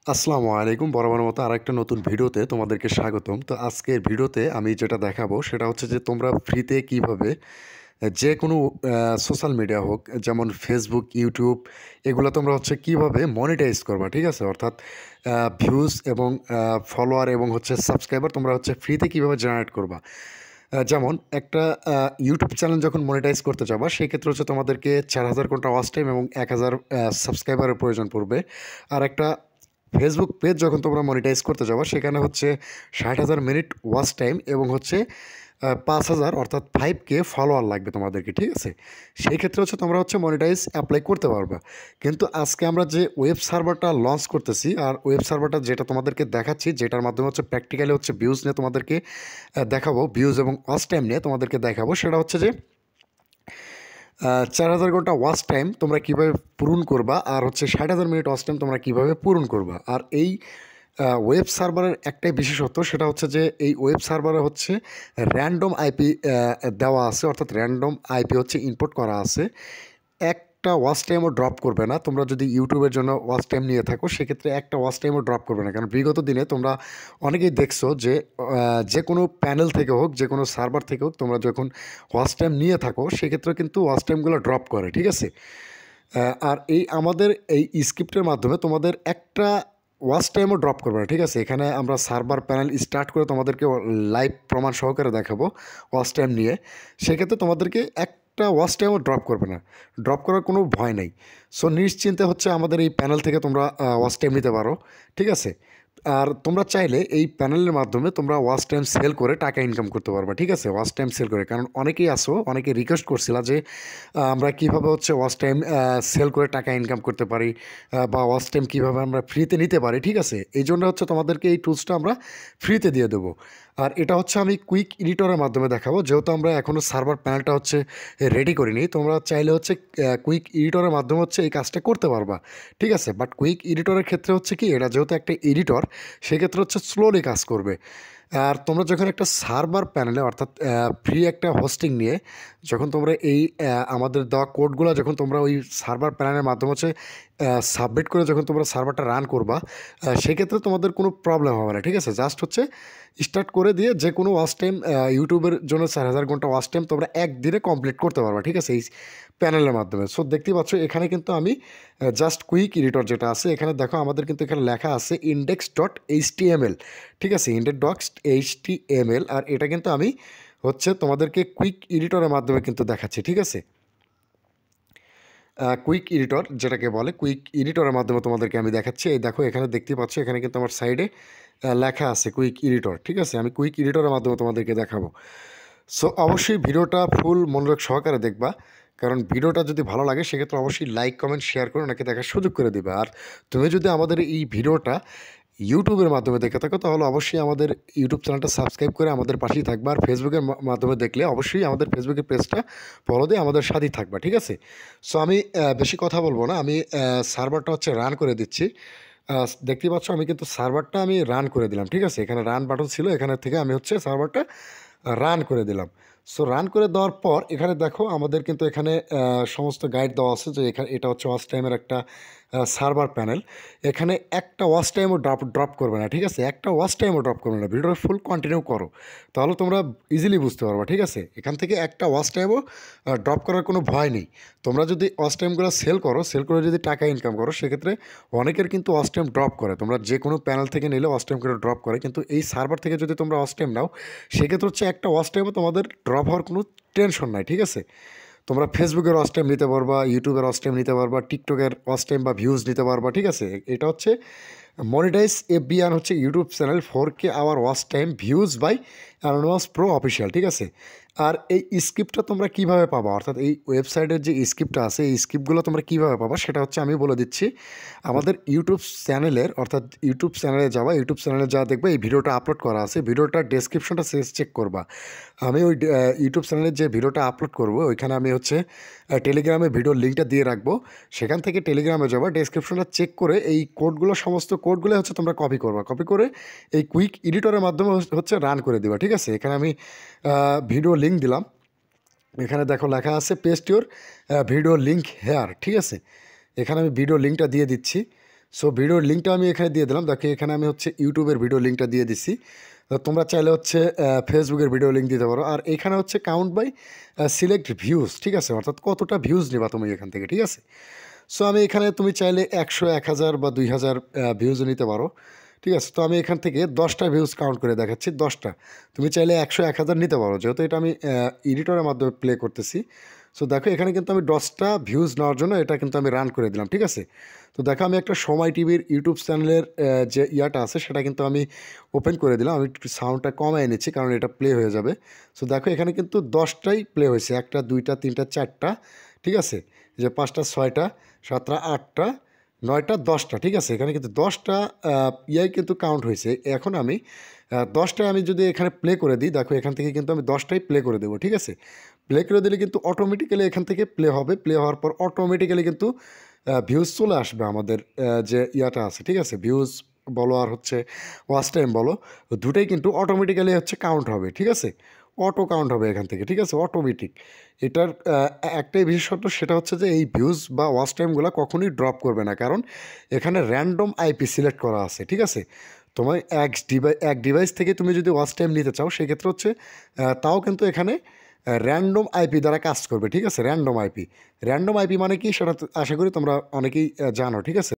আসসালামু আলাইকুম। বরাবরের মতো আরেকটা নতুন ভিডিওতে তোমাদেরকে স্বাগতম। তো আজকের ভিডিওতে আমি যেটা দেখাবো সেটা হচ্ছে যে তোমরা ফ্রিতে কিভাবে যেকোনো সোশ্যাল মিডিয়া হোক যেমন Facebook, YouTube এগুলা তোমরা হচ্ছে কিভাবে মনিটাইজ করবা, ঠিক আছে? অর্থাৎ ভিউজ এবং ফলোয়ার এবং হচ্ছে সাবস্ক্রাইবার তোমরা হচ্ছে ফ্রিতে কিভাবে জেনারেট করবা। যেমন একটা YouTube চ্যানেল যখন মনিটাইজ করতে যাবা সেক্ষেত্রে হচ্ছে তোমাদেরকে ৪,০০০ ঘন্টা ওয়াচ টাইম এবং ১,০০০ সাবস্ক্রাইবারের প্রয়োজন পড়বে। আর একটা ফেসবুক পেজ যখন তোমরা মনিটাইজ করতে যাবো সেখানে হচ্ছে ৬০,০০০ মিনিট ওয়াচ টাইম এবং হচ্ছে ৫,০০০ অর্থাৎ 5K ফলোয়ার লাগবে তোমাদেরকে, ঠিক আছে? সেই ক্ষেত্রে হচ্ছে তোমরা হচ্ছে মনিটাইজ অ্যাপ্লাই করতে পারবা। কিন্তু আজকে আমরা যে ওয়েব সার্ভারটা লঞ্চ করতেছি আর ওয়েব সার্ভারটা যেটা তোমাদেরকে দেখাচ্ছি, যেটার মাধ্যমে হচ্ছে প্র্যাকটিক্যালি হচ্ছে ভিউজ নিয়ে তোমাদেরকে দেখাবো, ভিউজ এবং ওয়াচ টাইম নিয়ে তোমাদেরকে দেখাবো, সেটা হচ্ছে যে ৪,০০০ ঘন্টা ওয়াচ টাইম তোমরা কীভাবে পূরণ করবা আর হচ্ছে ৬০,০০০ মিনিট ওয়াচ টাইম তোমরা কীভাবে পূরণ করবা। আর এই ওয়েব সার্ভারের একটাই বিশেষত্ব, সেটা হচ্ছে যে এই ওয়েব সার্ভারে হচ্ছে র্যান্ডম আইপি দেওয়া আছে, অর্থাৎ র্যান্ডম আইপি হচ্ছে ইনপুট করা আছে। একটা ওয়াচ টাইমও ড্রপ করবে না। তোমরা যদি ইউটিউবের জন্য ওয়াচ টাইম নিয়ে থাকো সেক্ষেত্রে একটা ওয়াচ টাইমও ড্রপ করবে না। কারণ বিগত দিনে তোমরা অনেকেই দেখছো যে যে কোনো প্যানেল থেকে হোক, যে কোনো সার্ভার থেকে হোক, তোমরা যখন ওয়াচ টাইম নিয়ে থাকো সেক্ষেত্রে কিন্তু ওয়াচ টাইমগুলো ড্রপ করে, ঠিক আছে? আর এই আমাদের এই স্ক্রিপ্টের মাধ্যমে তোমাদের একটা ওয়াচ টাইমও ড্রপ করবে না, ঠিক আছে? এখানে আমরা সার্ভার প্যানেল স্টার্ট করে তোমাদেরকে লাইভ প্রমাণ সহকারে দেখাবো ওয়াচ টাইম নিয়ে। সেক্ষেত্রে তোমাদেরকে একটা ওয়াচ টাইমও ড্রপ করবে না, ড্রপ করার কোনো ভয় নেই। সো নিশ্চিন্তে হচ্ছে আমাদের এই প্যানেল থেকে তোমরা ওয়াচ টাইম নিতে পারো, ঠিক আছে? আর তোমরা চাইলে এই প্যানেলের মাধ্যমে তোমরা ওয়াচ টাইম সেল করে টাকা ইনকাম করতে পারবা, ঠিক আছে? ওয়াচ টাইম সেল করে, কারণ অনেকেই আসো, অনেকে রিকোয়েস্ট করছিলা যে আমরা কীভাবে হচ্ছে ওয়াচ টাইম সেল করে টাকা ইনকাম করতে পারি, বা ওয়াচ টাইম কীভাবে আমরা ফ্রিতে নিতে পারি, ঠিক আছে? এই জন্য হচ্ছে তোমাদেরকে এই টুলসটা আমরা ফ্রিতে দিয়ে দেবো। আর এটা হচ্ছে আমি কুইক এডিটরের মাধ্যমে দেখাবো, যেহেতু আমরা এখনও সার্ভার প্যানেলটা হচ্ছে রেডি করিনি। তোমরা চাইলে হচ্ছে কুইক এডিটরের মাধ্যমে হচ্ছে এই কাজটা করতে পারবা, ঠিক আছে? বাট কুইক এডিটরের ক্ষেত্রে হচ্ছে কি, এটা যেহেতু একটা এডিটর সেক্ষেত্রে হচ্ছে স্লোলি কাজ করবে। আর তোমরা যখন একটা সার্ভার প্যানেলে অর্থাৎ ফ্রি একটা হোস্টিং নিয়ে যখন তোমরা এই আমাদের দেওয়া কোডগুলো যখন তোমরা ওই সার্ভার প্যানেলের মাধ্যমে হচ্ছে সাবমিট করে যখন তোমরা সার্ভারটা রান করবা, সেক্ষেত্রে তোমাদের কোনো প্রবলেম হবে না, ঠিক আছে? জাস্ট হচ্ছে স্টার্ট করে দিয়ে যে কোনো ওয়াচ টাইম ইউটিউবের জন্য ৪,০০০ ঘন্টা ওয়াচ টাইম তোমরা একদিনে কমপ্লিট করতে পারবা, ঠিক আছে? এই প্যানেলের মাধ্যমে। সো দেখতেই পাচ্ছ এখানে কিন্তু আমি জাস্ট কুইক এডিটর যেটা আছে এখানে দেখো, আমাদের কিন্তু এখানে লেখা আছে index.html, ঠিক আছে? index.html। আর এটা কিন্তু আমি হচ্ছে তোমাদেরকে কুইক এডিটরের মাধ্যমে কিন্তু দেখাচ্ছি, ঠিক আছে? কুইক এডিটর যেটাকে বলে, কুইক এডিটরের মাধ্যমে তোমাদেরকে আমি দেখাচ্ছি। এই দেখো এখানে দেখতে পাচ্ছ, এখানে কিন্তু আমার সাইডে লেখা আছে কুইক এডিটর, ঠিক আছে? আমি কুইক এডিটরের মাধ্যমে তোমাদেরকে দেখাবো। সো অবশ্যই ভিডিওটা ফুল মনোযোগ সহকারে দেখবা, কারণ ভিডিওটা যদি ভালো লাগে সেক্ষেত্রে অবশ্যই লাইক, কমেন্ট, শেয়ার করে ওনাকে দেখার সুযোগ করে দেবে। আর তুমি যদি আমাদের এই ভিডিওটা ইউটিউবের মাধ্যমে দেখে থাকো তাহলে অবশ্যই আমাদের ইউটিউব চ্যানেলটা সাবস্ক্রাইব করে আমাদের পাশেই থাকবা। আর ফেসবুকের মাধ্যমে দেখলে অবশ্যই আমাদের ফেসবুকের পেজটা ফলো দিয়ে আমাদের সাথেই থাকবা, ঠিক আছে? সো আমি বেশি কথা বলবো না, আমি সার্ভারটা হচ্ছে রান করে দিচ্ছি। দেখতেই পাচ্ছ আমি কিন্তু সার্ভারটা আমি রান করে দিলাম, ঠিক আছে? এখানে রান বাটন ছিল, এখানে থেকে আমি হচ্ছে সার্ভারটা রান করে দিলাম। সো রান করে দেওয়ার পর এখানে দেখো আমাদের কিন্তু এখানে সমস্ত গাইড দেওয়া আছে যে এখানে এটা হচ্ছে ওয়াচ টাইমের একটা সার্ভার প্যানেল। এখানে একটা ওয়াচ টাইমও ড্রপ করবে না, ঠিক আছে? একটা ওয়াচ টাইমও ড্রপ করবে না। ভিডিওটা ফুল কন্টিনিউ করো, তাহলে তোমরা ইজিলি বুঝতে পারবা, ঠিক আছে? এখান থেকে একটা ওয়াচ টাইমও ড্রপ করার কোনো ভয় নেই। তোমরা যদি ওয়াচ টাইমগুলো সেল করো, সেল করে যদি টাকা ইনকাম করো, সেক্ষেত্রে অনেকের কিন্তু ওয়াচ টাইম ড্রপ করে। তোমরা যে কোনো প্যানেল থেকে নিলে ওয়াচ টাইম করে ড্রপ করে, কিন্তু এই সার্ভার থেকে যদি তোমরা ওয়াচ টাইম নাও সেক্ষেত্রে হচ্ছে একটা ওয়াচ টাইমও তোমাদের ড্রপ হওয়ার কোনো টেনশন নাই, ঠিক আছে? তোমরা ফেসবুকের ওয়াচ টাইম নিতে পারবা, ইউটিউবের ওয়াচ টাইম নিতে পারবা, টিকটকের ওয়াচ টাইম বা ভিউজ নিতে পারবা, ঠিক আছে? এটা হচ্ছে মনিটাইজ এফবিআন হচ্ছে YouTube channel 4K hour watch time views by anonymous pro official, ঠিক আছে? আর এই স্ক্রিপ্টটা তোমরা কীভাবে পাবা, অর্থাৎ এই ওয়েবসাইটের যে স্ক্রিপ্টটা আছে এই স্ক্রিপ্টগুলো তোমরা কীভাবে পাবা সেটা হচ্ছে আমি বলে দিচ্ছি। আমাদের ইউটিউব চ্যানেলের, অর্থাৎ ইউটিউব চ্যানেলে যাওয়া, ইউটিউব চ্যানেলে যা দেখবে এই ভিডিওটা আপলোড করা আছে, ভিডিওটার ডেসক্রিপশনটা চেক করবা। আমি ওই ইউটিউব চ্যানেলের যে ভিডিওটা আপলোড করব ওইখানে আমি হচ্ছে টেলিগ্রামে ভিডিওর লিঙ্কটা দিয়ে রাখবো। সেখান থেকে টেলিগ্রামে যাবা, ডেসক্রিপশনটা চেক করে এই কোডগুলো, সমস্ত কোডগুলো হচ্ছে তোমরা কপি করবা, কপি করে এই কুইক এডিটরের মাধ্যমে হচ্ছে রান করে দিবা, ঠিক আছে? এখানে আমি ভিডিও লিঙ্ক দিলাম। এখানে দেখো লেখা আছে paste your video link here, ঠিক আছে? এখানে আমি ভিডিও লিঙ্কটা দিয়ে দিচ্ছি। সো ভিডিওর লিঙ্কটা আমি এখানে দিয়ে দিলাম। দেখো এখানে আমি হচ্ছে ইউটিউবের ভিডিও লিঙ্কটা দিয়ে দিছি। তো তোমরা চাইলে হচ্ছে ফেসবুকের ভিডিও লিঙ্ক দিতে পারো। আর এখানে হচ্ছে কাউন্ট বাই সিলেক্ট ভিউজ, ঠিক আছে, অর্থাৎ কতটা ভিউজ নেবা তুমি এখান থেকে, ঠিক আছে। সো আমি এখানে তুমি চাইলে 100, 1000 বা 2000 ভিউজও নিতে পারো, ঠিক আছে। তো আমি এখান থেকে 10টা ভিউজ কাউন্ট করে দেখাচ্ছি, 10টা। তুমি চাইলে 100, 1000 নিতে পারো, যেহেতু এটা আমি এডিটরের মাধ্যমে প্লে করতেছি। সো দেখো এখানে কিন্তু আমি 10টা ভিউজ নেওয়ার জন্য এটা কিন্তু আমি রান করে দিলাম, ঠিক আছে। তো দেখো আমি একটা সময় টিভির ইউটিউব চ্যানেলের যে ইয়াটা আছে সেটা কিন্তু আমি ওপেন করে দিলাম। আমি একটু সাউন্ডটা কমায় নিচ্ছি কারণ এটা প্লে হয়ে যাবে। সো দেখো এখানে কিন্তু 10টাই প্লে হয়েছে, 1টা 2টা 3টা 4টা, ঠিক আছে, যে 5টা 6টা 7টা 8টা 9টা 10টা, ঠিক আছে। এখানে কিন্তু 10টা ইয়াই কিন্তু কাউন্ট হয়েছে। এখন আমি 10টায় আমি যদি এখানে প্লে করে দিই, দেখো এখান থেকে কিন্তু আমি 10টাই প্লে করে দেবো, ঠিক আছে। প্লে করে দিলে কিন্তু অটোমেটিক্যালি এখান থেকে প্লে হবে। প্লে হওয়ার পর অটোমেটিক্যালি কিন্তু ভিউজ চলে আসবে আমাদের যে ইয়াটা আছে, ঠিক আছে। ভিউজ বলো আর হচ্ছে ওয়াচ টাইম বলো, দুটোই কিন্তু অটোমেটিক্যালি হচ্ছে কাউন্ট হবে, ঠিক আছে। অটো কাউন্ট হবে এখান থেকে, ঠিক আছে, অটোমেটিক। এটার একটাই বিশেষত্ব, সেটা হচ্ছে যে এই ভিউজ বা ওয়াচ টাইমগুলো কখনোই ড্রপ করবে না, কারণ এখানে র্যান্ডম আইপি সিলেক্ট করা আছে, ঠিক আছে। তোমার এক ডিভাইস থেকে তুমি যদি ওয়াচ টাইম নিতে চাও সেক্ষেত্রে হচ্ছে তাও কিন্তু এখানে র্যান্ডম আইপি দ্বারা কাজ করবে, ঠিক আছে। র্যান্ডম আইপি মানে কি সেটা তো আশা করি তোমরা অনেকেই জানো, ঠিক আছে।